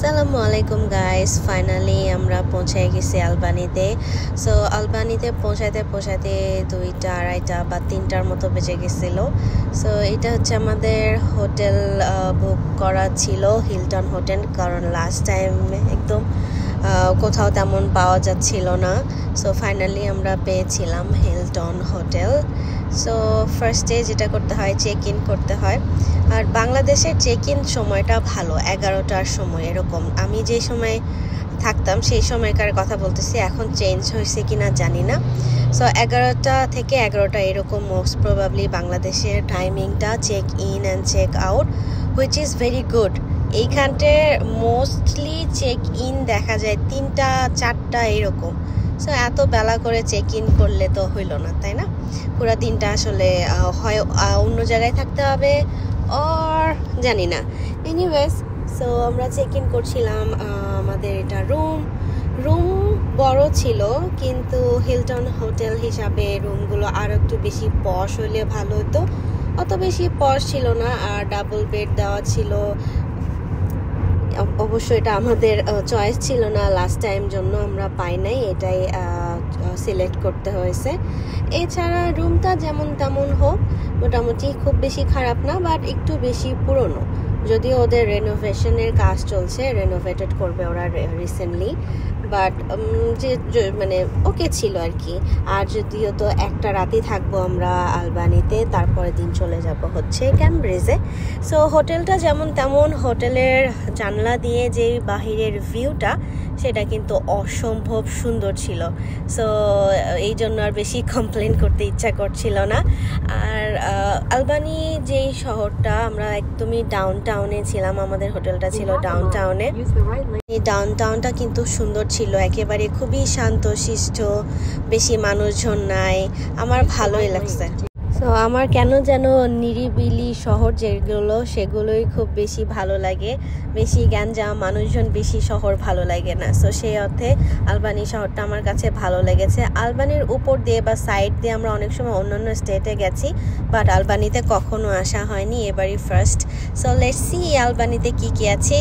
আসসালামু আলাইকুম guys, finally আমরা পৌঁছে গেছি আলবানিতে। সো আলবানিতে পৌঁছাতে 2টা 2:30 বা 3টার মতো বেজে গেছিল। সো এটা হচ্ছে আমাদের হোটেল বুক করা ছিল, হিলটন হোটেল, কারণ লাস্ট টাইম একদম কোথাও তেমন পাওয়া যাচ্ছিল না। সো ফাইনালি আমরা পেয়েছিলাম হিলটন হোটেল। সো ফার্স্টে যেটা করতে হয়, চেক ইন করতে হয়। আর বাংলাদেশের চেক ইন সময়টা ভালো, 11টার সময় এরকম। আমি যে সময় থাকতাম সেই সময়কার কথা বলতেছি, এখন চেঞ্জ হয়েছে কিনা জানি না। সো 11টা থেকে 11টা এরকম মোস্ট প্রবাবলি বাংলাদেশের টাইমিংটা, check in and check out, which is very good. এইখানটে মোস্টলি চেক ইন দেখা যায় 3টা 4টা এরকম। সো এত বেলা করে চেক ইন করলে তো হইল না, তাই না? পুরো দিনটা আসলে হয় অন্য জায়গায় থাকতে হবে আর জানি না। এনিওয়েজ, সো আমরা চেক ইন করছিলাম। আমাদের এটা রুম বড় ছিল, কিন্তু হিলটন হোটেল হিসাবে রুমগুলো আরও একটু বেশি পশ হলে ভালো হতো। অত বেশি পশ ছিল না, আর ডাবল বেড দেওয়া ছিল। অবশ্য এটা আমাদের চয়েস ছিল না, লাস্ট টাইম জন্য আমরা পাই নাই, এটাই সিলেক্ট করতে হয়েছে। এছাড়া রুমটা যেমন তেমন হোক, মোটামুটি খুব বেশি খারাপ না, বাট একটু বেশি পুরনো। যদিও ওদের রেনোভেশনের কাজ চলছে, রেনোভেটেড করবে ওরা রিসেন্টলি, বাট মানে ওকে ছিল আর কি। আর যদিও তো একটা রাতই থাকবো আমরা আলবানিতে, তারপরে দিন চলে যাব হচ্ছে ক্যামব্রিজে। সো হোটেলটা যেমন তেমন, হোটেলের জানলা দিয়ে যে বাহিরের ভিউটা, সেটা কিন্তু অসম্ভব সুন্দর ছিল। সো এই জন্য আর বেশি কমপ্লেন করতে ইচ্ছা করছিল না। আর আলবানি যেই শহরটা, আমরা একদমই ডাউন টাউনে ছিলাম, আমাদের হোটেলটা ছিল ডাউন টাউনে। এই ডাউন টাউনটা কিন্তু সুন্দর ছিল একেবারে, খুবই শান্ত শিষ্ট, বেশি মানুষজন নাই, আমার ভালোই লাগছে। সো আমার কেন যেন নিরিবিলি শহর যেগুলো, সেগুলোই খুব বেশি ভালো লাগে। বেশি গ্যাঞ্জাম, মানুষজন বেশি শহর ভালো লাগে না। সো সেই অর্থে আলবানি শহরটা আমার কাছে ভালো লেগেছে। আলবানির উপর দিয়ে বা সাইড দিয়ে আমরা অনেক সময় অন্যান্য স্টেটে গেছি, বাট আলবানিতে কখনো আসা হয়নি, এবারই ফার্স্ট। সো লেটস সি আলবানিতে কি কি আছে।